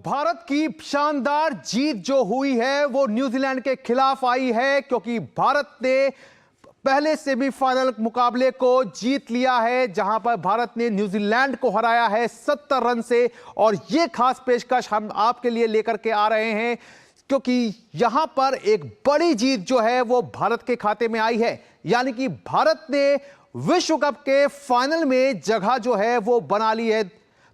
भारत की शानदार जीत जो हुई है वो न्यूजीलैंड के खिलाफ आई है, क्योंकि भारत ने पहले सेमीफाइनल मुकाबले को जीत लिया है, जहां पर भारत ने न्यूजीलैंड को हराया है 70 रन से। और यह खास पेशकश हम आपके लिए लेकर के आ रहे हैं, क्योंकि यहां पर एक बड़ी जीत जो है वो भारत के खाते में आई है। यानी कि भारत ने विश्व कप के फाइनल में जगह जो है वो बना ली है।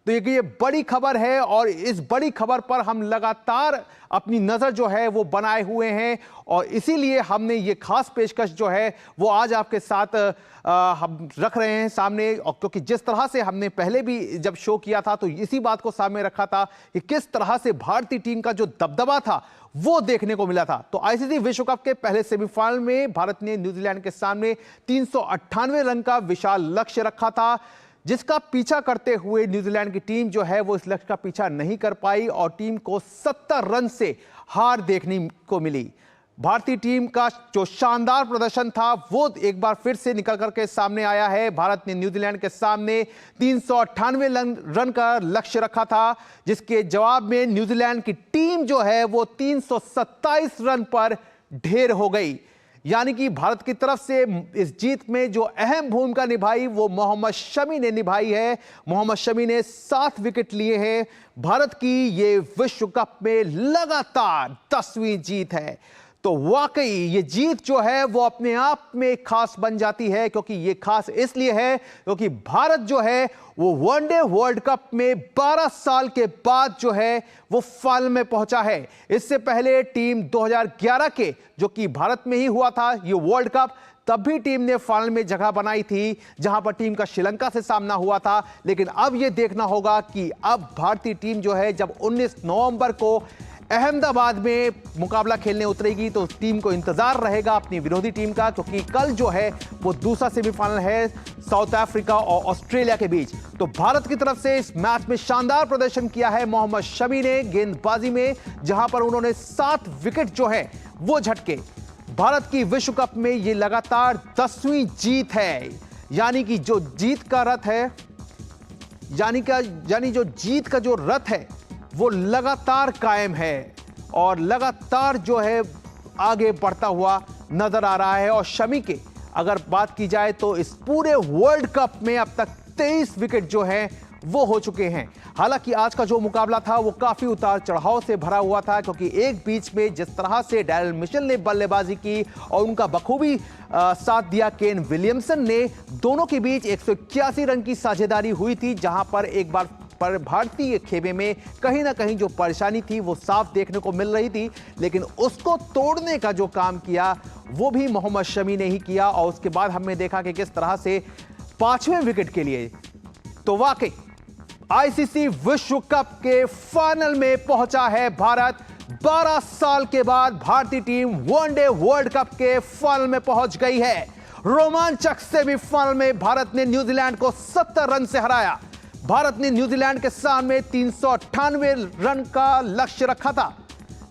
तो ये बड़ी खबर है और इस बड़ी खबर पर हम लगातार अपनी नजर जो है वो बनाए हुए हैं, और इसीलिए हमने ये खास पेशकश जो है वो आज आपके साथ हम रख रहे हैं सामने। और क्योंकि जिस तरह से हमने पहले भी जब शो किया था तो इसी बात को सामने रखा था कि किस तरह से भारतीय टीम का जो दबदबा था वो देखने को मिला था। तो आईसीसी विश्व कप के पहले सेमीफाइनल में भारत ने न्यूजीलैंड के सामने 398 रन का विशाल लक्ष्य रखा था, जिसका पीछा करते हुए न्यूजीलैंड की टीम जो है वो इस लक्ष्य का पीछा नहीं कर पाई और टीम को 70 रन से हार देखने को मिली। भारतीय टीम का जो शानदार प्रदर्शन था वो एक बार फिर से निकल करके सामने आया है। भारत ने न्यूजीलैंड के सामने 398 रन का लक्ष्य रखा था, जिसके जवाब में न्यूजीलैंड की टीम जो है वो 327 रन पर ढेर हो गई। यानी कि भारत की तरफ से इस जीत में जो अहम भूमिका निभाई वो मोहम्मद शमी ने निभाई है। मोहम्मद शमी ने 7 विकेट लिए हैं। भारत की ये विश्व कप में लगातार 10वीं जीत है। तो वाकई ये जीत जो है वो अपने आप में खास बन जाती है, क्योंकि ये खास इसलिए है क्योंकि भारत जो है वो वनडे वर्ल्ड कप में 12 साल के बाद जो है वो फाइनल में पहुंचा है। इससे पहले टीम 2011 के जो कि भारत में ही हुआ था ये वर्ल्ड कप, तब भी टीम ने फाइनल में जगह बनाई थी, जहां पर टीम का श्रीलंका से सामना हुआ था। लेकिन अब यह देखना होगा कि अब भारतीय टीम जो है जब 19 नवंबर को अहमदाबाद में मुकाबला खेलने उतरेगी तो टीम को इंतजार रहेगा अपनी विरोधी टीम का, क्योंकि कल जो है वो दूसरा सेमीफाइनल है साउथ अफ्रीका और ऑस्ट्रेलिया के बीच। तो भारत की तरफ से इस मैच में शानदार प्रदर्शन किया है मोहम्मद शमी ने गेंदबाजी में, जहां पर उन्होंने 7 विकेट जो है वो झटके। भारत की विश्व कप में ये लगातार 10वीं जीत है। यानी कि जो जीत का रथ है, यानी जो जीत का जो रथ है वो लगातार कायम है और लगातार जो है आगे बढ़ता हुआ नजर आ रहा है। और शमी के अगर बात की जाए तो इस पूरे वर्ल्ड कप में अब तक 23 विकेट जो हैं वो हो चुके हैं। हालांकि आज का जो मुकाबला था वो काफी उतार चढ़ाव से भरा हुआ था, क्योंकि एक बीच में जिस तरह से डैरेल मिशेल ने बल्लेबाजी की और उनका बखूबी साथ दिया केन विलियमसन ने, दोनों के बीच 181 रन की साझेदारी हुई थी, जहां पर एक बार पर भारतीय खेमे में कहीं ना कहीं जो परेशानी थी वो साफ देखने को मिल रही थी। लेकिन उसको तोड़ने का जो काम किया वो भी मोहम्मद शमी ने ही किया। और उसके बाद हमने देखा कि किस तरह से 5वें विकेट के लिए तो वाकई आईसीसी विश्व कप के फाइनल में पहुंचा है भारत। 12 साल के बाद भारतीय टीम वनडे वर्ल्ड कप के फाइनल में पहुंच गई है। रोमांचक सेमीफाइनल में भारत ने न्यूजीलैंड को 70 रन से हराया। भारत ने न्यूजीलैंड के सामने 398 रन का लक्ष्य रखा था,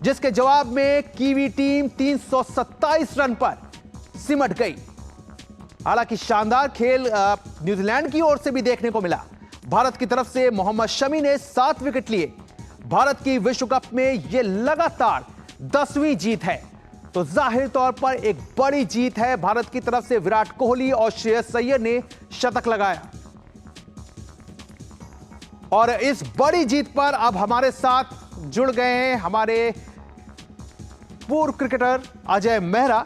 जिसके जवाब में कीवी टीम 327 रन पर सिमट गई। हालांकि शानदार खेल न्यूजीलैंड की ओर से भी देखने को मिला। भारत की तरफ से मोहम्मद शमी ने 7 विकेट लिए। भारत की विश्व कप में यह लगातार 10वीं जीत है। तो जाहिर तौर पर एक बड़ी जीत है। भारत की तरफ से विराट कोहली और श्रेयस अय्यर ने शतक लगाया। और इस बड़ी जीत पर अब हमारे साथ जुड़ गए हैं हमारे पूर्व क्रिकेटर अजय मेहरा।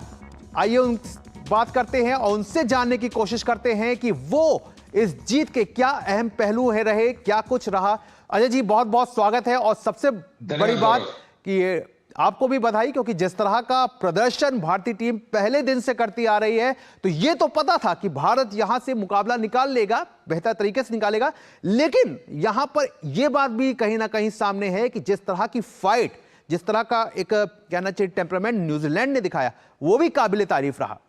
आइए उनसे बात करते हैं और उनसे जानने की कोशिश करते हैं कि वो इस जीत के क्या अहम पहलू है रहे, क्या कुछ रहा। अजय जी, बहुत बहुत स्वागत है। और सबसे बड़ी बात कि आपको भी बधाई, क्योंकि जिस तरह का प्रदर्शन भारतीय टीम पहले दिन से करती आ रही है, तो यह तो पता था कि भारत यहां से मुकाबला निकाल लेगा, बेहतर तरीके से निकालेगा। लेकिन यहां पर यह बात भी कहीं ना कहीं सामने है कि जिस तरह की फाइट, जिस तरह का एक कहना चाहिए टेम्परामेंट न्यूजीलैंड ने दिखाया, वो भी काबिले तारीफ रहा।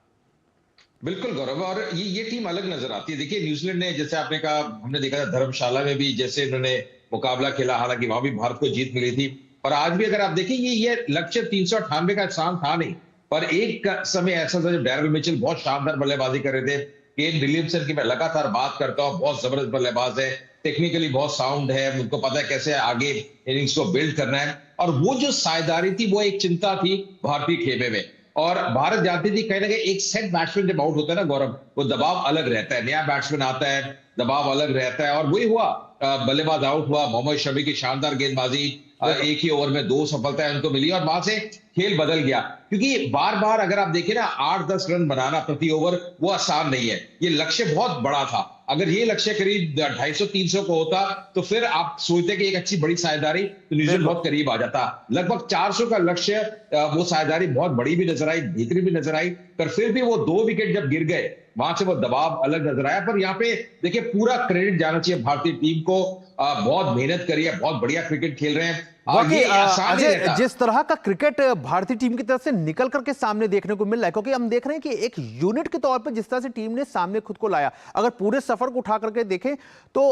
बिल्कुल गौरव, और ये टीम अलग नजर आती है। देखिए न्यूजीलैंड ने, जैसे आपने कहा, हमने देखा था धर्मशाला में भी जैसे इन्होंने मुकाबला खेला, हालांकि वहां भी भारत को जीत मिली थी। और आज भी अगर आप देखें ये लक्ष्य 398 का स्थान था नहीं, पर एक समय ऐसा था जब डैरेल मिचेल बहुत शानदार बल्लेबाजी कर रहे थे। केन विलियमसन की मैं लगातार बात करता हूं, बहुत जबरदस्त बल्लेबाज है। टेक्निकली बहुत साउंड है, उनको पता है कैसे आगे इनिंग्स को बिल्ड करना है। और वो जो साझेदारी थी वो एक चिंता थी भारतीय खेमे में। और भारत जानती थी कहीं ना कहीं एक सेट बैट्समैन जब आउट होता है ना गौरव, वो दबाव अलग रहता है, नया बैट्समैन आता है, दबाव अलग रहता है। और वही हुआ, बल्लेबाज आउट हुआ, मोहम्मद शमी की शानदार गेंदबाजी, एक ही ओवर में 2 सफलताएं उनको मिली और वहां से खेल बदल गया। क्योंकि बार बार अगर आप देखें ना 8-10 रन बनाना प्रति ओवर वो आसान नहीं है, ये लक्ष्य बहुत बड़ा था। अगर ये लक्ष्य करीब 250-300 को होता तो फिर आप सोचते कि एक अच्छी बड़ी साझेदारी तो न्यूजीलैंड बहुत करीब आ जाता। लगभग 400 का लक्ष्य, वो साझेदारी बहुत बड़ी भी नजर आई, भीतरी भी नजर आई, पर फिर भी वो 2 विकेट जब गिर गए वहां से वो दबाव अलग नजर आया। पर यहाँ पे देखिए पूरा क्रेडिट जाना चाहिए भारतीय टीम को, बहुत मेहनत करी है, बहुत बढ़िया क्रिकेट खेल रहे हैं। वाकई अजय, जिस तरह का क्रिकेट भारतीय टीम की तरफ से निकल करके सामने देखने को मिल रहा है, क्योंकि हम देख रहे हैं कि एक यूनिट के तौर पर जिस तरह से टीम ने सामने खुद को लाया, अगर पूरे सफर को उठा करके देखें तो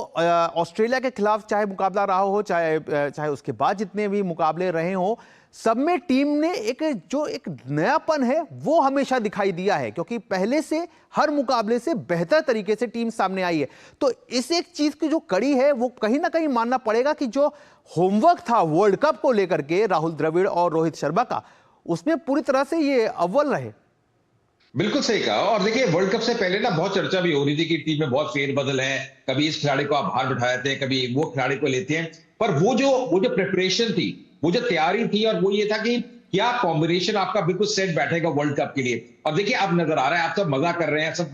ऑस्ट्रेलिया के खिलाफ चाहे मुकाबला रहा हो, चाहे उसके बाद जितने भी मुकाबले रहे हो, सब में टीम ने एक नयापन है वो हमेशा दिखाई दिया है, क्योंकि पहले से हर मुकाबले से बेहतर तरीके से टीम सामने आई है। तो इस एक चीज की जो कड़ी है वो कहीं ना कहीं मानना पड़ेगा कि जो होमवर्क था वर्ल्ड कप को लेकर के राहुल द्रविड़ और रोहित शर्मा का, उसमें पूरी तरह से ये अव्वल रहे। बिल्कुल सही कहा। और देखिए वर्ल्ड कप से पहले ना बहुत चर्चा भी हो रही थी कि टीम में बहुत फेरबदल है, कभी इस खिलाड़ी को आप बाहर बिठाए थे, कभी वो खिलाड़ी को लेते हैं। पर वो जो प्रिपरेशन थी, वो जो तैयारी थी, और वो ये था कि क्या कॉम्बिनेशन आपका बिल्कुल सेट बैठेगा वर्ल्ड कप के लिए। और देखिए अब नजर आ रहा है, आप सब मजा कर रहे हैं, सब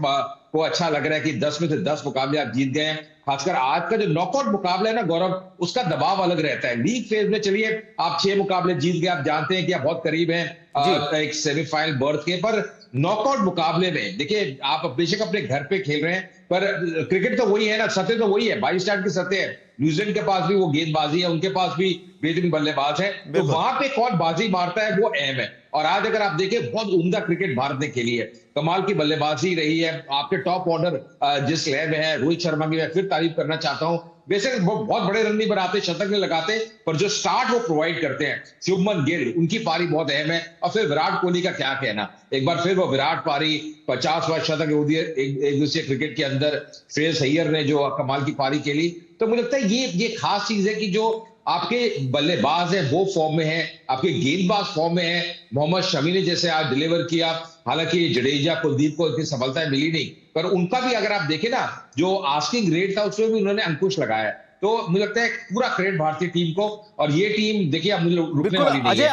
को अच्छा लग रहा है कि 10 में से 10 मुकाबले आप जीत गए हैं। खासकर आज का जो नॉकआउट मुकाबला है ना गौरव, उसका दबाव अलग रहता है। लीग फेज में चलिए आप 6 मुकाबले जीत गए, आप जानते हैं कि आप बहुत करीब हैं एक सेमीफाइनल बर्थ के। पर नॉकआउट मुकाबले में देखिए आप बेशक अपने घर पे खेल रहे हैं, पर क्रिकेट तो वही है ना, सतह तो वही है, 22 रन की सतह है। न्यूजीलैंड के पास भी वो गेंदबाजी है, उनके पास भी बेहतरीन बल्लेबाज है, तो वहां पे कौन बाजी मारता है वो अहम है। और आज अगर आप देखें बहुत उम्दा क्रिकेट भारत ने खेली है, कमाल की बल्लेबाजी रही है। आपके टॉप ऑर्डर जिस लय में है, रोहित शर्मा की मैं फिर तारीफ करना चाहता हूं। बेशक बहुत बड़े रन नहीं बनाते, शतक नहीं लगाते, पर जो स्टार्ट वो प्रोवाइड करते हैं, शुभमन गिल उनकी पारी बहुत अहम है। और फिर विराट कोहली का क्या कहना, एक बार फिर वो विराट पारी, 50वां शतक एक दूसरे क्रिकेट के अंदर। श्रेयस अय्यर ने जो कमाल की पारी खेली, तो मुझे लगता है ये खास चीज है कि जो आपके बल्लेबाज है वो फॉर्म में है, आपके गेंदबाज फॉर्म में है। मोहम्मद शमी ने जैसे आज डिलीवर किया, हालांकि जडेजा कुलदीप को इतनी सफलताएं मिली नहीं, पर उनका भी अगर आप देखें ना जो आस्किंग रेट था उसमें भी उन्होंने अंकुश लगाया। तो मुझे लगता है पूरा क्रेडिट भारतीय टीम को। और ये टीम देखिए अब मुझे रुकने वाली नहीं अजय, है।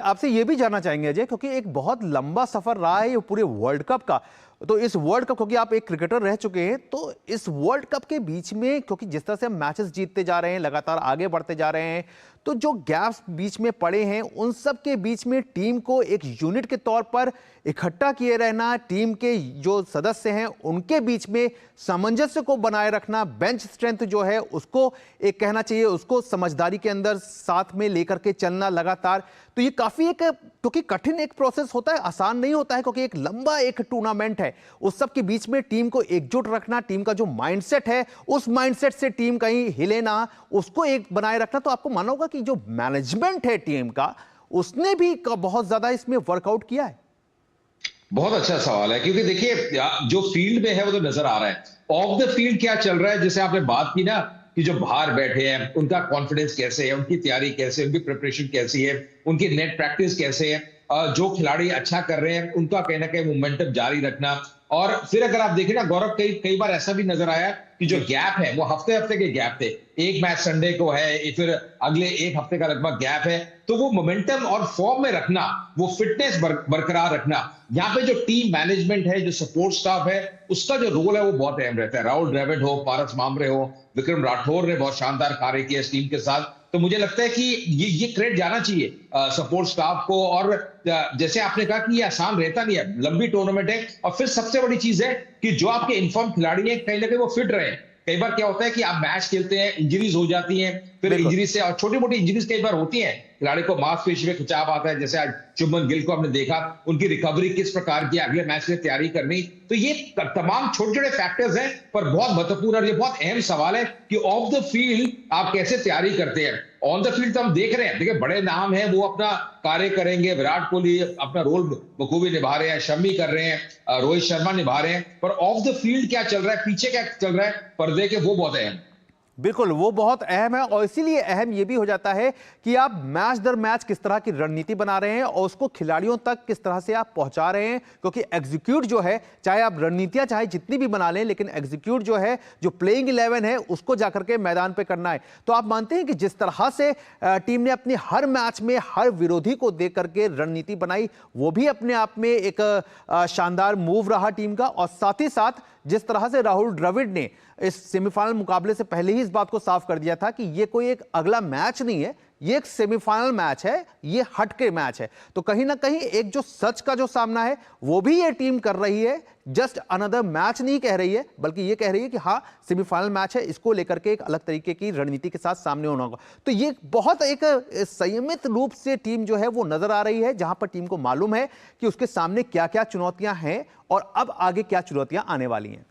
आपसे ये भी जानना चाहेंगे अजय, क्योंकि एक बहुत लंबा सफर रहा है ये पूरे वर्ल्ड कप का। तो इस वर्ल्ड कप, क्योंकि आप एक क्रिकेटर रह चुके हैं, तो इस वर्ल्ड कप के बीच में, क्योंकि जिस तरह से हम मैचेस जीतते जा रहे हैं, लगातार आगे बढ़ते जा रहे हैं, तो जो गैप्स बीच में पड़े हैं उन सब के बीच में टीम को एक यूनिट के तौर पर इकट्ठा किए रहना, टीम के जो सदस्य हैं उनके बीच में सामंजस्य को बनाए रखना, बेंच स्ट्रेंथ जो है उसको एक कहना चाहिए, उसको समझदारी के अंदर साथ में लेकर के चलना लगातार, तो ये काफी एक, क्योंकि कठिन एक प्रोसेस होता है, आसान नहीं होता है, क्योंकि एक लंबा एक टूर्नामेंट है। उस सब के बीच में टीम को एकजुट रखना, टीम का जो माइंडसेट है उस माइंडसेट से टीम कहीं हिले ना, उसको एक बनाए रखना, तो आपको मानना होगा कि जो मैनेजमेंट है टीम का उसने भी बहुत ज्यादा इसमें वर्कआउट किया है। बहुत अच्छा सवाल है, क्योंकि देखिए जो फील्ड में है वो तो नजर आ रहा है, ऑफ द फील्ड क्या चल रहा है। जैसे आपने बात की ना कि जो बाहर बैठे हैं उनका कॉन्फिडेंस कैसे है, उनकी तैयारी कैसे है, उनकी प्रिपरेशन कैसी है, उनकी नेट प्रैक्टिस कैसे है, जो खिलाड़ी अच्छा कर रहे हैं उनका कहीं ना कहीं मोमेंटम जारी रखना। और फिर अगर आप देखें ना गौरव, कई बार ऐसा भी नजर आया कि जो गैप है वो हफ्ते हफ्ते के गैप थे, एक मैच संडे को है, फिर अगले एक हफ्ते का लगभग गैप है, तो वो मोमेंटम और फॉर्म में रखना, वो फिटनेस बरकरार रखना, यहाँ पे जो टीम मैनेजमेंट है, जो सपोर्ट स्टाफ है, उसका जो रोल है वो बहुत अहम रहता है। राहुल द्रविड़ हो, पारस मामरे हो, विक्रम राठौर ने बहुत शानदार कार्य किया इस टीम के साथ। तो मुझे लगता है कि ये क्रेडिट जाना चाहिए सपोर्ट स्टाफ को। और जैसे आपने कहा कि ये आसान रहता नहीं है, लंबी टूर्नामेंट है, और फिर सबसे बड़ी चीज है कि जो आपके इन्फॉर्म खिलाड़ी हैं कहीं ना कहीं वो फिट रहे। कई बार क्या होता है कि आप मैच खेलते हैं, इंजरीज हो जाती हैं, फिर इंजरी से, और छोटी मोटी इंजरीज कई बार होती हैं, खिलाड़ी को मांसपेशी में खिंचाव आता है, जैसे आज शुभमन गिल को हमने देखा, उनकी रिकवरी किस प्रकार की, अगले मैच की तैयारी करनी। तो ये तमाम छोटे छोटे फैक्टर्स हैं, पर बहुत महत्वपूर्ण और ये बहुत अहम सवाल है कि ऑफ द फील्ड आप कैसे तैयारी करते हैं। ऑन द फील्ड तो हम देख रहे हैं, देखिए बड़े नाम हैं, वो अपना कार्य करेंगे, विराट कोहली अपना रोल बखूबी निभा रहे हैं, शमी कर रहे हैं, रोहित शर्मा निभा रहे हैं, पर ऑफ द फील्ड क्या चल रहा है, पीछे क्या चल रहा है पर्दे के, वो बहुत अहम। बिल्कुल, वो बहुत अहम है और इसीलिए अहम ये भी हो जाता है कि आप मैच दर मैच किस तरह की रणनीति बना रहे हैं और उसको खिलाड़ियों तक किस तरह से आप पहुंचा रहे हैं, क्योंकि एग्जीक्यूट जो है, चाहे आप रणनीतियां चाहे जितनी भी बना लें, लेकिन एग्जीक्यूट जो है, जो प्लेइंग 11 है, उसको जाकर के मैदान पे करना है। तो आप मानते हैं कि जिस तरह से टीम ने अपने हर मैच में हर विरोधी को देख करके रणनीति बनाई, वो भी अपने आप में एक शानदार मूव रहा टीम का। और साथ ही साथ जिस तरह से राहुल द्रविड़ ने इस सेमीफाइनल मुकाबले से पहले ही इस बात को साफ कर दिया था कि ये कोई एक अगला मैच नहीं है, ये एक सेमीफाइनल मैच है, ये हटके मैच है। तो कहीं ना कहीं एक जो सच का जो सामना है वो भी ये टीम कर रही है, जस्ट अनदर मैच नहीं कह रही है, बल्कि ये कह रही है कि हाँ सेमीफाइनल मैच है, इसको लेकर के एक अलग तरीके की रणनीति के साथ सामने होना होगा। तो ये बहुत एक संयमित रूप से टीम जो है वो नजर आ रही है, जहां पर टीम को मालूम है कि उसके सामने क्या क्या चुनौतियां हैं और अब आगे क्या चुनौतियां आने वाली हैं।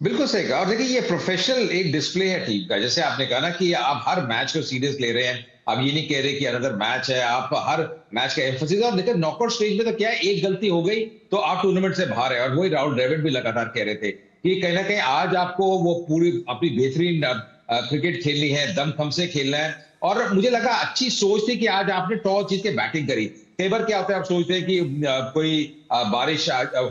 बिल्कुल सही कहा। और देखिए ये प्रोफेशनल एक डिस्प्ले है टीम का, जैसे आपने कहा ना कि आप हर मैच को सीरियस ले रहे हैं, आप ये नहीं कह रहे कि अनदर मैच है, आप हर मैच का एम्फेसिस। और देखिए नॉकआउट स्टेज में तो क्या है, एक गलती हो गई तो आप टूर्नामेंट से बाहर है। और वही राहुल द्रविड़ भी लगातार कह रहे थे कि कहीं ना कहीं आज आपको वो पूरी अपनी बेहतरीन क्रिकेट खेलनी है, दमखम से खेलना है। और मुझे लगा अच्छी सोच थी कि आज आपने टॉस जीत के बैटिंग करी। कई बार क्या होता है, आप सोचते हैं कि कोई बारिश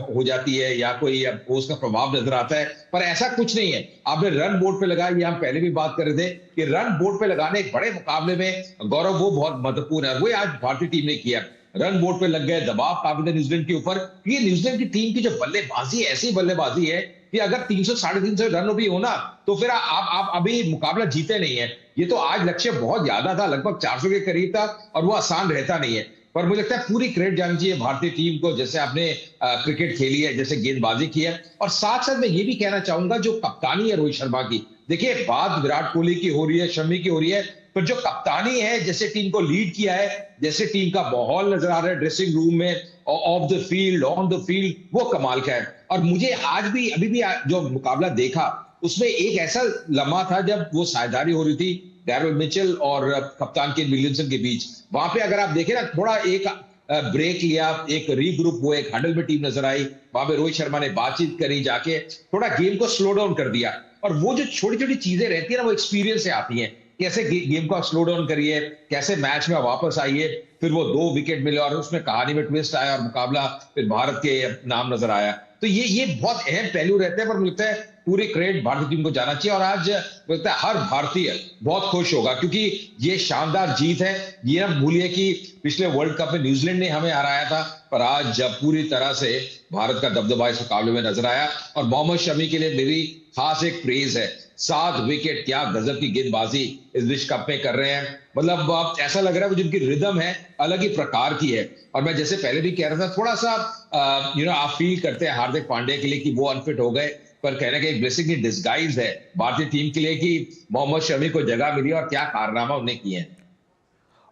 हो जाती है या कोई उसका प्रभाव नजर आता है, पर ऐसा कुछ नहीं है। आपने रन बोर्ड पे लगाया, ये हम पहले भी बात कर रहे थे कि रन बोर्ड पे लगाने एक बड़े मुकाबले में गौरव वो बहुत महत्वपूर्ण है। वही आज भारतीय टीम ने किया, रन बोर्ड पे लग गए, दबाव काफी था न्यूजीलैंड के ऊपर। ये न्यूजीलैंड की टीम की जो बल्लेबाजी है, ऐसी बल्लेबाजी है कि अगर 300 350 रन भी हो ना, तो फिर आप अभी मुकाबला जीते नहीं है। ये तो आज लक्ष्य बहुत ज्यादा था, लगभग 400 के करीब था, और वो आसान रहता नहीं है। पर मुझे लगता है पूरी क्रेडिट जानी चाहिए भारतीय टीम को, जैसे आपने क्रिकेट खेली है, जैसे गेंदबाजी की है। और साथ साथ मैं ये भी कहना चाहूंगा, जो कप्तानी है रोहित शर्मा की, देखिए बात विराट कोहली की हो रही है, शमी की हो रही है, पर जो कप्तानी है, जैसे टीम को लीड किया है, जैसे टीम का माहौल नजर आ रहा है ड्रेसिंग रूम में, of the field, on the field, वो कमाल का है। और मुझे आज भी अभी भी जो मुकाबला देखा, उसमें एक ऐसा लम्हा था जब वो साझेदारी हो रही थी डैरेल मिचेल और कप्तान केन विलियमसन के बीच। वहां पे अगर आप देखें ना, थोड़ा एक ब्रेक लिया, एक रीग्रुप हुए, एक हडल में टीम नजर आई, वहां पे रोहित शर्मा ने बातचीत करी, जाके थोड़ा गेम को स्लो डाउन कर दिया। और वो जो छोटी छोटी चीजें रहती है ना, वो एक्सपीरियंस से आती हैं। कैसे गेम को स्लो डाउन करिए, कैसे मैच में वापस आइए, फिर वो 2 विकेट मिले और उसमें कहानी में ट्विस्ट आया और मुकाबला फिर भारत के नाम नजर आया। तो ये बहुत अहम पहलू रहते हैं, पर मुझे लगता है पूरी क्रेडिट भारतीय टीम को जाना चाहिए। और आज मुझे है हर भारतीय बहुत खुश होगा, क्योंकि ये शानदार जीत है। ये ना भूलिए कि पिछले वर्ल्ड कप में न्यूजीलैंड ने हमें हराया था, पर आज जब पूरी तरह से भारत का दबदबा इस मुकाबले में नजर आया। और मोहम्मद शमी के लिए मेरी खास एक प्रेज है, 7 विकेट, क्या गजब की गेंदबाजी इस विश्व कप में कर रहे हैं। मतलब अब ऐसा लग रहा है जिनकी रिदम है अलग ही प्रकार की है। और मैं जैसे पहले भी कह रहा था, थोड़ा सा आप फील करते हैं हार्दिक पांड्या के लिए कि वो अनफिट हो गए, पर कहने का एक ब्लेसिंग इन डिस्गाइज है भारतीय टीम के लिए कि मोहम्मद शमी को जगह मिली और क्या कारनामा उन्हें किए हैं।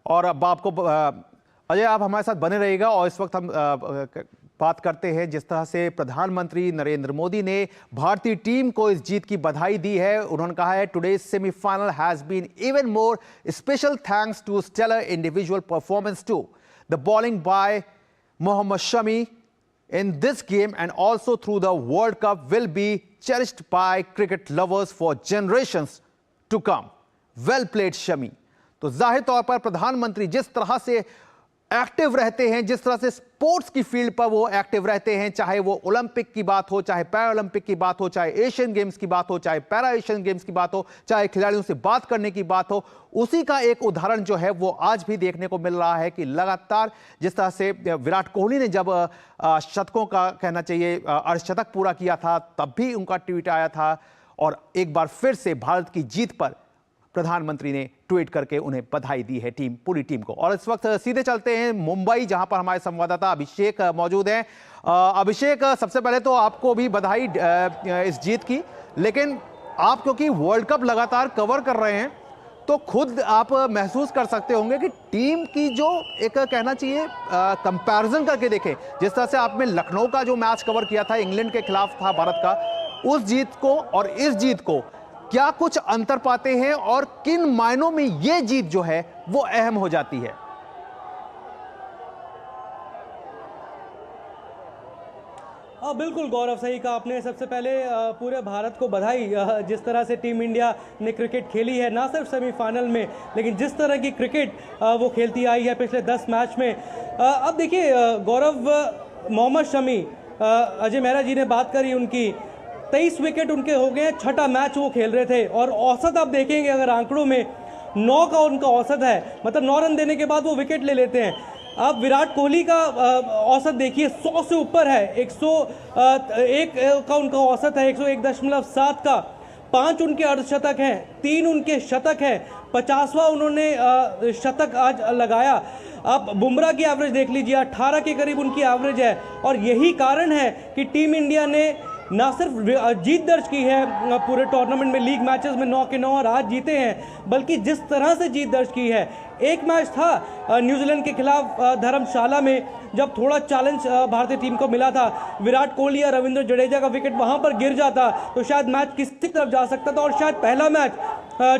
और अब आपको अजय, आप हमारे साथ बने रहिएगा। और इस वक्त हम बात करते हैं जिस तरह से प्रधानमंत्री नरेंद्र मोदी ने भारतीय टीम को इस जीत की बधाई दी है। उन्होंने कहा है, today's semifinal has been even more special thanks to stellar individual performance to the bowling by Mohammed Shami in this game and also through the World Cup will be cherished by cricket lovers for generations to come. Well played, Shami. तो जाहिर तौर पर प्रधानमंत्री जिस तरह से active रहते हैं, जिस तरह से स्पोर्ट्स की फील्ड पर वो एक्टिव रहते हैं, चाहे वो ओलंपिक की बात हो, चाहे पैरालंपिक की बात हो, चाहे एशियन गेम्स की बात हो, चाहे पैरा एशियन गेम्स की बात हो, चाहे खिलाड़ियों से बात करने की बात हो, उसी का एक उदाहरण जो है वो आज भी देखने को मिल रहा है कि लगातार जिस तरह से विराट कोहली ने जब शतकों का कहना चाहिए अर्धशतक पूरा किया था, तब भी उनका ट्वीट आया था। और एक बार फिर से भारत की जीत पर प्रधानमंत्री ने ट्वीट करके उन्हें बधाई दी है पूरी टीम को। और इस वक्त सीधे चलते हैं मुंबई, जहां पर हमारे संवाददाता अभिषेक मौजूद हैं। अभिषेक, सबसे पहले तो आपको भी बधाई इस जीत की, लेकिन आप क्योंकि वर्ल्ड कप लगातार कवर कर रहे हैं, तो खुद आप महसूस कर सकते होंगे कि टीम की जो एक कहना चाहिए कंपैरिजन करके देखें, जिस तरह से आपने लखनऊ का जो मैच कवर किया था, इंग्लैंड के खिलाफ था भारत का, उस जीत को और इस जीत को क्या कुछ अंतर पाते हैं और किन मायनों में यह जीत जो है वो अहम हो जाती है? हाँ बिल्कुल गौरव, सही कहा आपने। सबसे पहले पूरे भारत को बधाई, जिस तरह से टीम इंडिया ने क्रिकेट खेली है, ना सिर्फ सेमीफाइनल में लेकिन जिस तरह की क्रिकेट वो खेलती आई है पिछले 10 मैच में। अब देखिए गौरव, मोहम्मद शमी, अजय मेहरा जी ने बात करी उनकी, 23 विकेट उनके हो गए हैं, 6ठा मैच वो खेल रहे थे और औसत आप देखेंगे अगर आंकड़ों में 9 का उनका औसत है, मतलब 9 रन देने के बाद वो विकेट ले लेते हैं। आप विराट कोहली का औसत देखिए, 100 से ऊपर है, 101 का उनका औसत है, 101.7 का, 5 उनके अर्धशतक हैं, 3 उनके शतक हैं, 50वां उन्होंने शतक आज लगाया। आप बुमराह की एवरेज देख लीजिए, 18 के करीब उनकी एवरेज है और यही कारण है कि टीम इंडिया ने ना सिर्फ जीत दर्ज की है पूरे टूर्नामेंट में, लीग मैचेस में 9 के 9 और आज जीते हैं, बल्कि जिस तरह से जीत दर्ज की है। एक मैच था न्यूजीलैंड के खिलाफ धर्मशाला में, जब थोड़ा चैलेंज भारतीय टीम को मिला था, विराट कोहली या रविंद्र जडेजा का विकेट वहां पर गिर जाता तो शायद मैच किसी तरफ जा सकता था। और शायद पहला मैच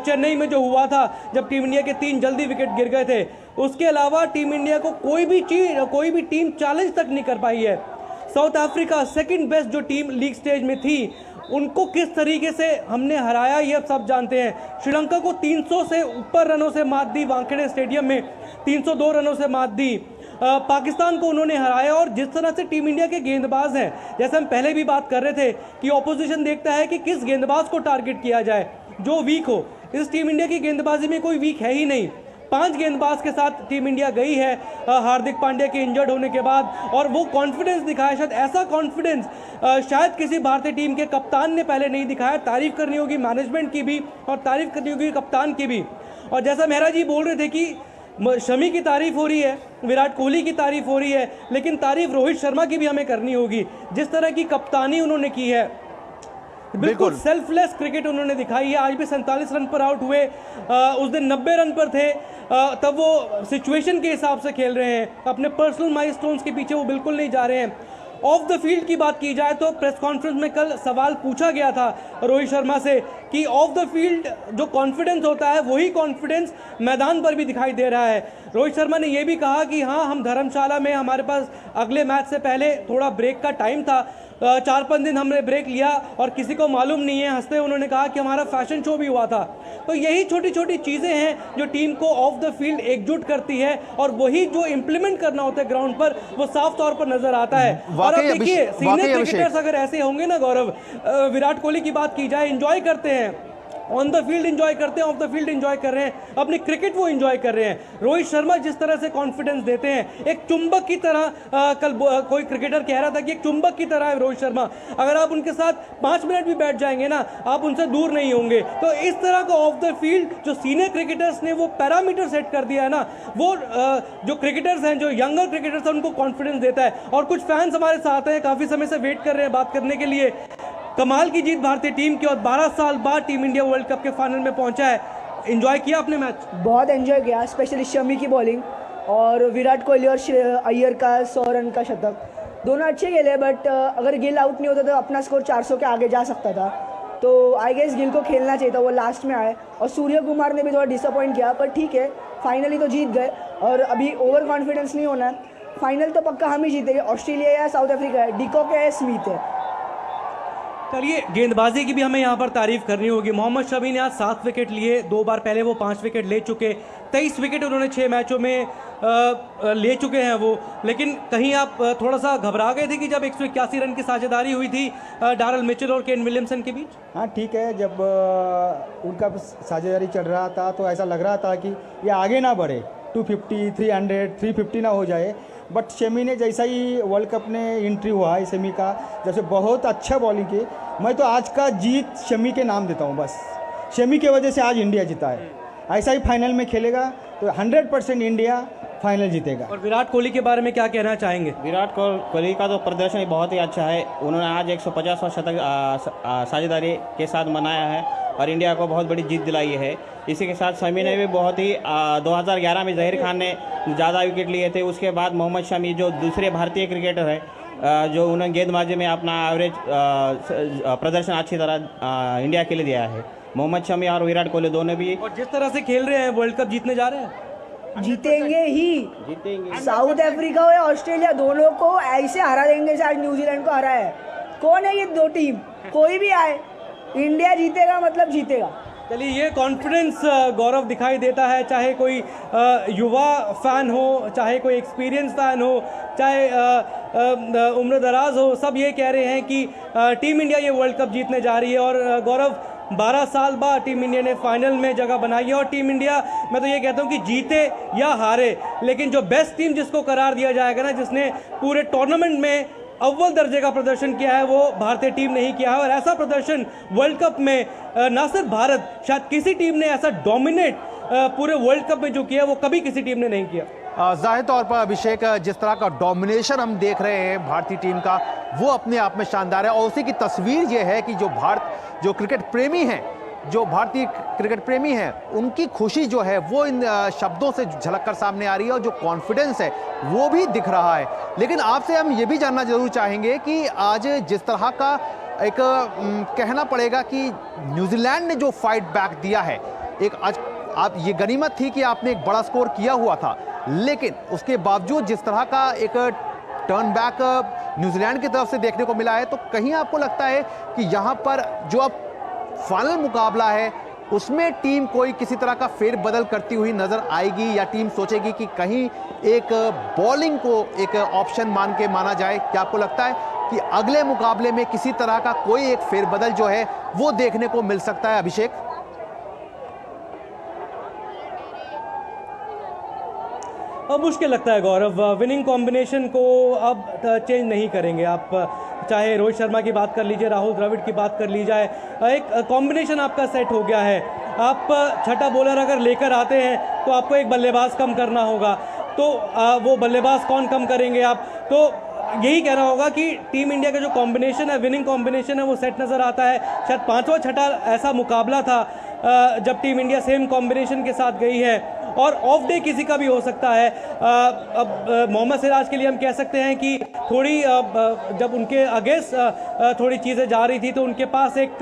चेन्नई में जो हुआ था जब टीम इंडिया के 3 जल्दी विकेट गिर गए थे, उसके अलावा टीम इंडिया को कोई भी टीम चैलेंज तक नहीं कर पाई है। साउथ अफ्रीका सेकंड बेस्ट जो टीम लीग स्टेज में थी, उनको किस तरीके से हमने हराया ये सब जानते हैं। श्रीलंका को 300 से ऊपर रनों से मात दी, वानखेड़े स्टेडियम में 302 रनों से मात दी। पाकिस्तान को उन्होंने हराया। और जिस तरह से टीम इंडिया के गेंदबाज हैं, जैसे हम पहले भी बात कर रहे थे कि ऑपोजिशन देखता है कि किस गेंदबाज को टारगेट किया जाए जो वीक हो। इस टीम इंडिया की गेंदबाजी में कोई वीक है ही नहीं। 5 गेंदबाज के साथ टीम इंडिया गई है हार्दिक पांड्या के इंजर्ड होने के बाद, और वो कॉन्फिडेंस दिखाया, शायद ऐसा कॉन्फिडेंस शायद किसी भारतीय टीम के कप्तान ने पहले नहीं दिखाया। तारीफ करनी होगी मैनेजमेंट की भी और तारीफ करनी होगी कप्तान की भी। और जैसा मेहरा जी बोल रहे थे कि शमी की तारीफ हो रही है, विराट कोहली की तारीफ हो रही है, लेकिन तारीफ रोहित शर्मा की भी हमें करनी होगी। जिस तरह की कप्तानी उन्होंने की है, बिल्कुल सेल्फलेस क्रिकेट उन्होंने दिखाई है। आज भी 47 रन पर आउट हुए, उस दिन 90 रन पर थे, तब वो सिचुएशन के हिसाब से खेल रहे हैं, अपने पर्सनल माइलस्टोन्स के पीछे वो बिल्कुल नहीं जा रहे हैं। ऑफ द फील्ड की बात की जाए तो प्रेस कॉन्फ्रेंस में कल सवाल पूछा गया था रोहित शर्मा से कि ऑफ द फील्ड जो कॉन्फिडेंस होता है वही कॉन्फिडेंस मैदान पर भी दिखाई दे रहा है। रोहित शर्मा ने यह भी कहा कि हाँ, हम धर्मशाला में, हमारे पास अगले मैच से पहले थोड़ा ब्रेक का टाइम था, 4-5 दिन हमने ब्रेक लिया और किसी को मालूम नहीं है। हंसते उन्होंने कहा कि हमारा फैशन शो भी हुआ था। तो यही छोटी छोटी चीज़ें हैं जो टीम को ऑफ द फील्ड एकजुट करती है और वही जो इंप्लीमेंट करना होता है ग्राउंड पर, वो साफ तौर पर नजर आता है। और अब देखिए सीनियर क्रिकेटर्स अगर ऐसे होंगे ना गौरव, विराट कोहली की बात की जाए, एंजॉय करते हैं, ऑन द फील्ड एंजॉय करते हैं, ऑफ द फील्ड एंजॉय कर रहे हैं, अपनी क्रिकेट वो एंजॉय कर रहे हैं। रोहित शर्मा जिस तरह से कॉन्फिडेंस देते हैं, एक चुंबक की तरह, कल कोई क्रिकेटर कह रहा था कि एक चुंबक की तरह है रोहित शर्मा, अगर आप उनके साथ 5 मिनट भी बैठ जाएंगे ना, आप उनसे दूर नहीं होंगे। तो इस तरह का ऑफ द फील्ड जो सीनियर क्रिकेटर्स ने वो पैरामीटर सेट कर दिया है ना, वो जो क्रिकेटर्स हैं, जो यंगर क्रिकेटर्स हैं, उनको कॉन्फिडेंस देता है। और कुछ फैंस हमारे साथ हैं, काफी समय से वेट कर रहे हैं बात करने के लिए। कमाल की जीत भारतीय टीम की और 12 साल बाद टीम इंडिया वर्ल्ड कप के फाइनल में पहुंचा है। एंजॉय किया आपने मैच? बहुत एंजॉय किया, स्पेशली शमी की बॉलिंग और विराट कोहली और अय्यर का 100 रन का शतक, दोनों अच्छे खेले। बट अगर गिल आउट नहीं होता तो अपना स्कोर 400 के आगे जा सकता था। तो आई गेस गिल को खेलना चाहिए था, वो लास्ट में आए। और सूर्य कुमार ने भी थोड़ा डिसअपॉइंट किया, पर ठीक है, फाइनली तो जीत गए और अभी ओवर कॉन्फिडेंस नहीं होना है। फाइनल तो पक्का हम ही जीतेंगे, ऑस्ट्रेलिया या साउथ अफ्रीका है, डिकॉक है, स्मिथ है। चलिए, गेंदबाजी की भी हमें यहाँ पर तारीफ करनी होगी। मोहम्मद शमी ने आज 7 विकेट लिए, 2 बार पहले वो 5 विकेट ले चुके, 23 विकेट उन्होंने 6 मैचों में ले चुके हैं वो। लेकिन कहीं आप थोड़ा सा घबरा गए थे कि जब 181 रन की साझेदारी हुई थी डारल मिचेल और केन विलियमसन के बीच? हाँ ठीक है, जब उनका साझेदारी चल रहा था तो ऐसा लग रहा था कि ये आगे ना बढ़े, 250, 300, 350 ना हो जाए। बट शमी ने जैसा ही वर्ल्ड कप में एंट्री हुआ है शमी का, जैसे बहुत अच्छा बॉलिंग की। मैं तो आज का जीत शमी के नाम देता हूँ, बस शमी की वजह से आज इंडिया जीता है। ऐसा ही फाइनल में खेलेगा तो 100% इंडिया फाइनल जीतेगा। और विराट कोहली के बारे में क्या कहना चाहेंगे? विराट कोहली का तो प्रदर्शन बहुत ही अच्छा है। उन्होंने आज 150वां शतक साझेदारी के साथ मनाया है और इंडिया को बहुत बड़ी जीत दिलाई है। इसी के साथ शमी ने भी बहुत ही 2011 में जहीर खान ने ज़्यादा विकेट लिए थे। उसके बाद मोहम्मद शमी जो दूसरे भारतीय क्रिकेटर है, जो उन्होंने गेंदबाजी में अपना एवरेज प्रदर्शन अच्छी तरह इंडिया के लिए दिया है। मोहम्मद शमी और विराट कोहली दोनों भी और जिस तरह से खेल रहे हैं वर्ल्ड कप जीतने जा रहे हैं। जीतेंगे ही। जीतेंगे। साउथ अफ्रीका और ऑस्ट्रेलिया दोनों को ऐसे हरा देंगे जैसे आज न्यूजीलैंड को हरा है। कौन है ये दो टीम? कोई भी आए, इंडिया जीतेगा मतलब जीतेगा। चलिए, ये कॉन्फिडेंस गौरव दिखाई देता है, चाहे कोई युवा फैन हो, चाहे कोई एक्सपीरियंस फैन हो, चाहे उम्र दराज हो, सब ये कह रहे हैं कि टीम इंडिया ये वर्ल्ड कप जीतने जा रही है। और गौरव, 12 साल बाद टीम इंडिया ने फाइनल में जगह बनाई है और टीम इंडिया, मैं तो ये कहता हूँ कि जीते या हारे, लेकिन जो बेस्ट टीम जिसको करार दिया जाएगा ना, जिसने पूरे टूर्नामेंट में अव्वल दर्जे का प्रदर्शन किया है, वो भारतीय टीम ने ही किया है। और ऐसा प्रदर्शन वर्ल्ड कप में ना सिर्फ भारत, शायद किसी टीम ने ऐसा डोमिनेट पूरे वर्ल्ड कप में जो किया वो कभी किसी टीम ने नहीं किया। जाहिर तौर पर अभिषेक, जिस तरह का डोमिनेशन हम देख रहे हैं भारतीय टीम का, वो अपने आप में शानदार है। और उसी की तस्वीर ये है कि जो क्रिकेट प्रेमी हैं, जो भारतीय क्रिकेट प्रेमी हैं, उनकी खुशी जो है वो इन शब्दों से झलक कर सामने आ रही है और जो कॉन्फिडेंस है वो भी दिख रहा है। लेकिन आपसे हम ये भी जानना जरूर चाहेंगे कि आज जिस तरह का एक कहना पड़ेगा कि न्यूजीलैंड ने जो फाइट बैक दिया है, एक आज आप ये गनीमत थी कि आपने एक बड़ा स्कोर किया हुआ था, लेकिन उसके बावजूद जिस तरह का एक टर्न बैक न्यूजीलैंड की तरफ से देखने को मिला है, तो कहीं आपको लगता है कि यहाँ पर जो अब फाइनल मुकाबला है उसमें टीम कोई किसी तरह का फेरबदल करती हुई नजर आएगी, या टीम सोचेगी कि कहीं एक बॉलिंग को एक ऑप्शन माना जाए? क्या आपको लगता है कि अगले मुकाबले में किसी तरह का कोई एक फेरबदल जो है वो देखने को मिल सकता है, अभिषेक? अब मुश्किल लगता है गौरव, विनिंग कॉम्बिनेशन को अब चेंज नहीं करेंगे आप। चाहे रोहित शर्मा की बात कर लीजिए, राहुल द्रविड़ की बात कर ली जाए, एक कॉम्बिनेशन आपका सेट हो गया है। आप छठा बॉलर अगर लेकर आते हैं तो आपको एक बल्लेबाज कम करना होगा, तो वो बल्लेबाज कौन कम करेंगे आप? तो यही कहना होगा कि टीम इंडिया का जो कॉम्बिनेशन है, विनिंग कॉम्बिनेशन है, वो सेट नज़र आता है। शायद पांचवा छठा ऐसा मुकाबला था जब टीम इंडिया सेम कॉम्बिनेशन के साथ गई है, और ऑफ डे किसी का भी हो सकता है। अब मोहम्मद सिराज के लिए हम कह सकते हैं कि थोड़ी जब उनके अगेंस्ट थोड़ी चीज़ें जा रही थी तो उनके पास एक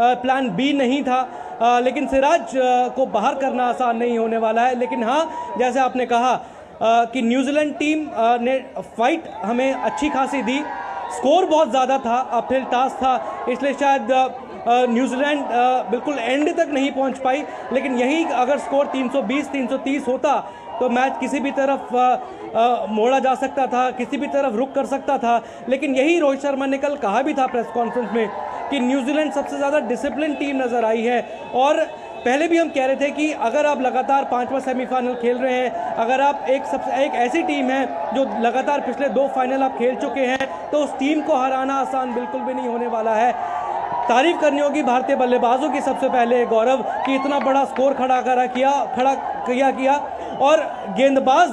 प्लान बी नहीं था, लेकिन सिराज को बाहर करना आसान नहीं होने वाला है। लेकिन हाँ, जैसे आपने कहा कि न्यूजीलैंड टीम ने फाइट हमें अच्छी खासी दी, स्कोर बहुत ज़्यादा था, अपहिल टास्क था, इसलिए शायद न्यूजीलैंड बिल्कुल एंड तक नहीं पहुंच पाई। लेकिन यही अगर स्कोर 320-330 होता तो मैच किसी भी तरफ मोड़ा जा सकता था, किसी भी तरफ रुक कर सकता था। लेकिन यही रोहित शर्मा ने कल कहा भी था प्रेस कॉन्फ्रेंस में कि न्यूजीलैंड सबसे ज़्यादा डिसिप्लिन टीम नज़र आई है। और पहले भी हम कह रहे थे कि अगर आप लगातार 5वां सेमीफाइनल खेल रहे हैं, अगर आप एक ऐसी टीम है जो लगातार पिछले 2 फाइनल आप खेल चुके हैं, तो उस टीम को हराना आसान बिल्कुल भी नहीं होने वाला है। तारीफ करनी होगी भारतीय बल्लेबाजों की सबसे पहले गौरव, कि इतना बड़ा स्कोर खड़ा किया और गेंदबाज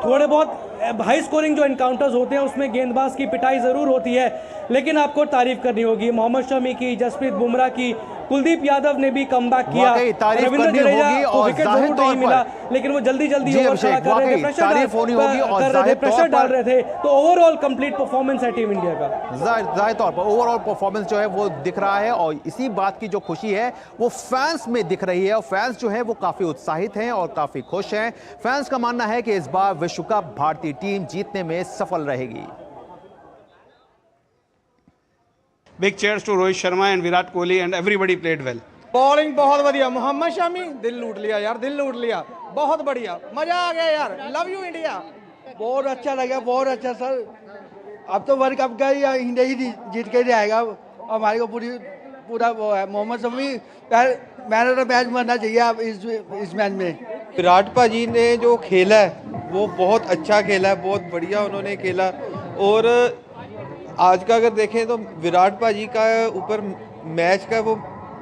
थोड़े बहुत हाई स्कोरिंग जो इनकाउंटर्स होते हैं उसमें गेंदबाज की पिटाई ज़रूर होती है, लेकिन आपको तारीफ करनी होगी मोहम्मद शमी की, जसप्रीत बुमराह की, कुलदीप यादव ने भी कमबैक किया। रविंद्र जडेजा को विकेट जरूर नहीं मिला, लेकिन वो जल्दी ओवर खड़ा कर रहे थे, प्रेशर डाल रहे थे। तो ओवरऑल कंप्लीट परफॉर्मेंस है टीम इंडिया का। जाहिर तौर पर ओवरऑल परफॉर्मेंस जो है वो दिख रहा है, और इसी बात की जो खुशी है वो फैंस में दिख रही है, और फैंस जो है वो काफी उत्साहित हैं और काफी खुश हैं। फैंस का मानना है कि इस बार विश्व कप भारतीय टीम जीतने में सफल रहेगी। Big cheers to Rohit Sharma and Virat Kohli and everybody played well. Bowling बहुत बढ़िया, मोहम्मद शमी दिल लूट लिया यार, दिल लूट लिया, बहुत बढ़िया, मजा आ गया यार, लव यू इंडिया। बहुत अच्छा लगा, बहुत अच्छा सर। अब तो वर्ल्ड कप का ही इंडिया ही जीत के जाएगा, हमारे को पूरा वो है। Mohammed Shami man of the match बनना चाहिए अब इस मैच में। विराट भाजी ने जो खेला है वो बहुत अच्छा खेला है, बहुत बढ़िया उन्होंने खेला। और आज का अगर देखें तो विराट भाजी का ऊपर मैच का वो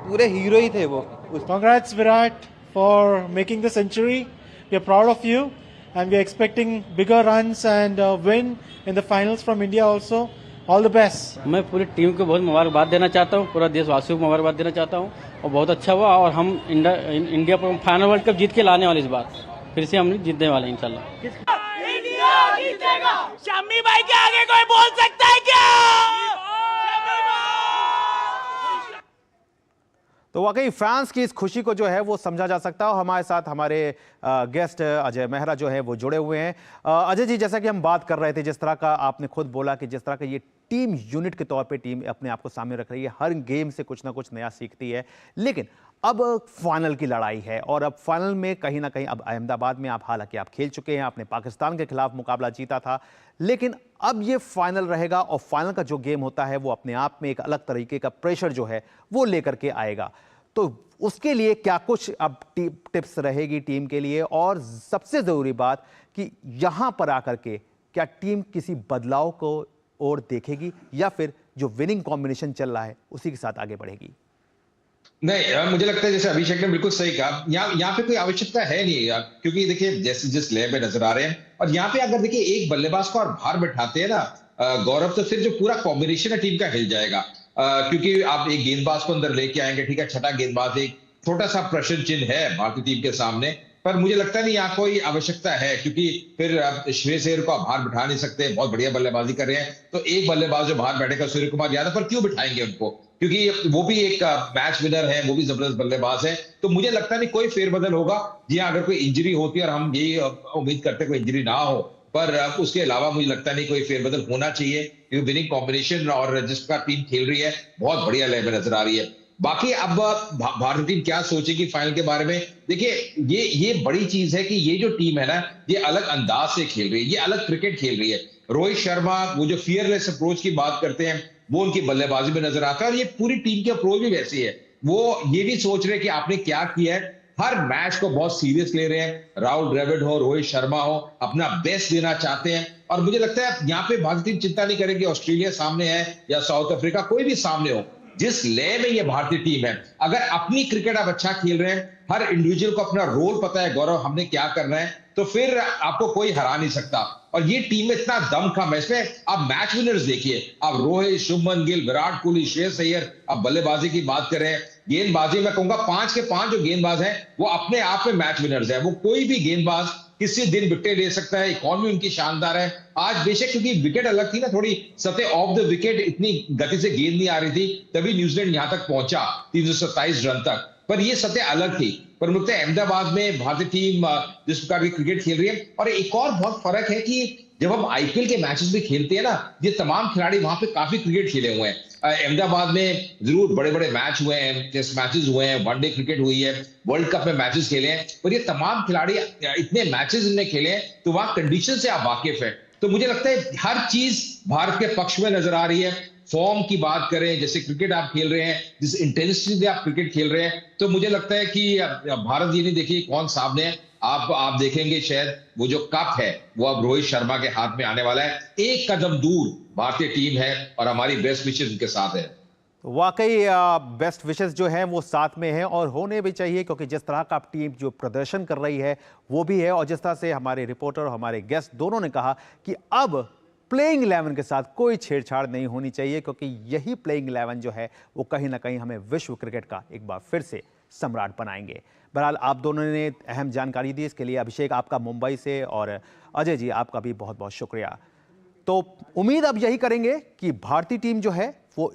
पूरे हीरो ही थे वो। Congrats Virat for making the century. We are proud of you and we are expecting bigger runs and win in the finals from India also. All the best. मैं पूरी टीम को बहुत मुबारकबाद देना चाहता हूँ, पूरा देशवासियों को मुबारकबाद देना चाहता हूँ, और बहुत अच्छा हुआ। और हम इंडिया पर फाइनल वर्ल्ड कप जीत के लाने वाले इस बार, फिर से हम जीतने वाले हैं इंशाल्लाह। शम्मी भाई के आगे कोई बोल सकता है क्या? तो वाकई फैंस की इस खुशी को जो है वो समझा जा सकता है। और हमारे साथ हमारे गेस्ट अजय मेहरा जो है वो जुड़े हुए हैं। अजय जी, जैसा कि हम बात कर रहे थे, जिस तरह का आपने खुद बोला कि जिस तरह का ये टीम यूनिट के तौर पे टीम अपने आप को सामने रख रही है, हर गेम से कुछ ना कुछ नया सीखती है, लेकिन अब फाइनल की लड़ाई है और अब फाइनल में कहीं ना कहीं अब अहमदाबाद में आप हालांकि आप खेल चुके हैं, आपने पाकिस्तान के खिलाफ मुकाबला जीता था, लेकिन अब ये फाइनल रहेगा और फाइनल का जो गेम होता है वो अपने आप में एक अलग तरीके का प्रेशर जो है वो लेकर के आएगा। तो उसके लिए क्या कुछ अब टिप्स रहेगी टीम के लिए, और सबसे जरूरी बात कि यहां पर आकर के क्या टीम किसी बदलाव को और देखेगी या फिर जो विनिंग कॉम्बिनेशन चल रहा है उसी के साथ आगे बढ़ेगी? नहीं, मुझे लगता है जैसे अभिषेक ने बिल्कुल सही कहा, यहाँ पे कोई आवश्यकता है नहीं यार, क्योंकि देखिए जैसे जिस लय में नजर आ रहे हैं, और यहाँ पे अगर देखिए एक बल्लेबाज को और बाहर बैठाते हैं ना गौरव, तो फिर जो पूरा कॉम्बिनेशन है टीम का हिल जाएगा। क्योंकि आप एक गेंदबाज को अंदर लेके आएंगे, ठीक है, छठा गेंदबाज एक छोटा सा प्रश्न चिन्ह है भारतीय टीम के सामने, पर मुझे लगता नहीं यहाँ कोई आवश्यकता है, क्योंकि फिर श्रेयस अय्यर को आप बाहर बिठा नहीं सकते, बहुत बढ़िया बल्लेबाजी कर रहे हैं, तो एक बल्लेबाज जो बाहर बैठेगा सूर्य कुमार यादव, पर क्यों बिठाएंगे उनको, क्योंकि वो भी एक मैच विनर है, वो भी जबरदस्त बल्लेबाज है। तो मुझे लगता नहीं कोई फेरबदल होगा। जी हाँ, अगर कोई इंजरी होती है, और हम यही उम्मीद करते कोई इंजरी ना हो, पर उसके अलावा मुझे लगता नहीं कोई फेरबदल होना चाहिए, क्योंकि विनिंग कॉम्बिनेशन और जिसका टीम खेल रही है बहुत बढ़िया लय में नजर आ रही है। बाकी अब भारतीय टीम क्या सोचेगी फाइनल के बारे में, देखिए ये बड़ी चीज है कि ये जो टीम है ना, ये अलग अंदाज से खेल रही है, ये अलग क्रिकेट खेल रही है। रोहित शर्मा वो जो फियरलेस अप्रोच की बात करते हैं, वो उनकी बल्लेबाजी में नजर आता है, और ये पूरी टीम की अप्रोच भी वैसी है। वो ये नहीं सोच रहे कि आपने क्या किया है, हर मैच को बहुत सीरियस ले रहे हैं। राहुल द्रविड़ हो, रोहित शर्मा हो, अपना बेस्ट देना चाहते हैं, और मुझे लगता है यहाँ पे भारतीय टीम चिंता नहीं करेगी ऑस्ट्रेलिया सामने है या साउथ अफ्रीका, कोई भी सामने हो, जिस लय में ये भारतीय टीम है, अगर अपनी क्रिकेट आप अच्छा खेल रहे हैं, हर इंडिविजुअल को अपना रोल पता है, गौरव हमने क्या करना है, तो फिर आपको कोई हरा नहीं सकता। और ये टीम में इतना दमखम है, इसमें आप मैच विनर्स देखिए, आप रोहित, शुभमन गिल, विराट कोहली, श्रेयस अय्यर, आप बल्लेबाजी की बात करें, गेंदबाजी में कहूंगा 5 के 5 जो गेंदबाज हैं वो अपने आप में मैच विनर्स हैं। वो कोई भी गेंदबाज किसी दिन विकेट ले सकता है, इकॉनमी उनकी शानदार है। आज बेशक क्योंकि विकेट अलग थी ना, थोड़ी सतह ऑफ द विकेट इतनी गति से गेंद नहीं आ रही थी, तभी न्यूजीलैंड यहां तक पहुंचा 327 रन तक, पर ये सतह अलग थी। पर मुझे लगता है अहमदाबाद में भारतीय टीम जिस प्रकार की क्रिकेट खेल रही है, और एक और बहुत फर्क है कि जब हम आईपीएल के मैचेस भी खेलते हैं ना, ये तमाम खिलाड़ी वहां पे काफी क्रिकेट खेले हुए हैं। अहमदाबाद में जरूर बड़े बड़े मैच हुए हैं, टेस्ट मैचेस हुए हैं, वनडे क्रिकेट हुई है, वर्ल्ड कप में मैचेस खेले हैं, और ये तमाम खिलाड़ी इतने मैचेस इनने खेले हैं, तो वहां कंडीशन से आप वाकिफ है। तो मुझे लगता है हर चीज भारत के पक्ष में नजर आ रही है। फॉर्म की बात करें, जैसे क्रिकेट आप खेल रहे हैं, जिस इंटेंसिटी से आप क्रिकेट खेल रहे हैं, तो मुझे लगता है कि भारत ये नहीं देखिए कौन सामने है, आप देखेंगे शायद वो जो कप है वो अब रोहित शर्मा के हाथ में आने वाला है। एक कदम दूर भारतीय टीम है, और हमारी बेस्ट विशेस उनके साथ है। वाकई बेस्ट विशेस जो हैं वो साथ में हैं, और होने भी चाहिए, क्योंकि जिस तरह का टीम जो प्रदर्शन कर रही है वो भी है, और जिस तरह से हमारे रिपोर्टर और हमारे गेस्ट दोनों ने कहा कि अब प्लेइंग 11 के साथ कोई छेड़छाड़ नहीं होनी चाहिए, क्योंकि यही प्लेइंग 11 जो है वो कहीं ना कहीं हमें विश्व क्रिकेट का एक बार फिर से सम्राट बनाएंगे। बहरहाल आप दोनों ने अहम जानकारी दी, इसके लिए अभिषेक आपका मुंबई से, और अजय जी आपका भी बहुत बहुत शुक्रिया। तो उम्मीद अब यही करेंगे कि भारतीय टीम जो है वो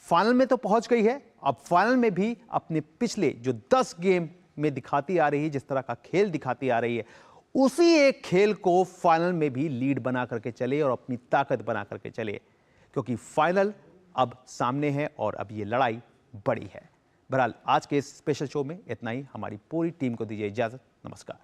फाइनल में तो पहुंच गई है, अब फाइनल में भी अपने पिछले जो 10 गेम में दिखाती आ रही है, जिस तरह का खेल दिखाती आ रही है, उसी एक खेल को फाइनल में भी लीड बना करके चले और अपनी ताकत बना करके चले, क्योंकि फाइनल अब सामने है और अब ये लड़ाई बड़ी है। बहरहाल आज के इस स्पेशल शो में इतना ही। हमारी पूरी टीम को दीजिए इजाजत। नमस्कार।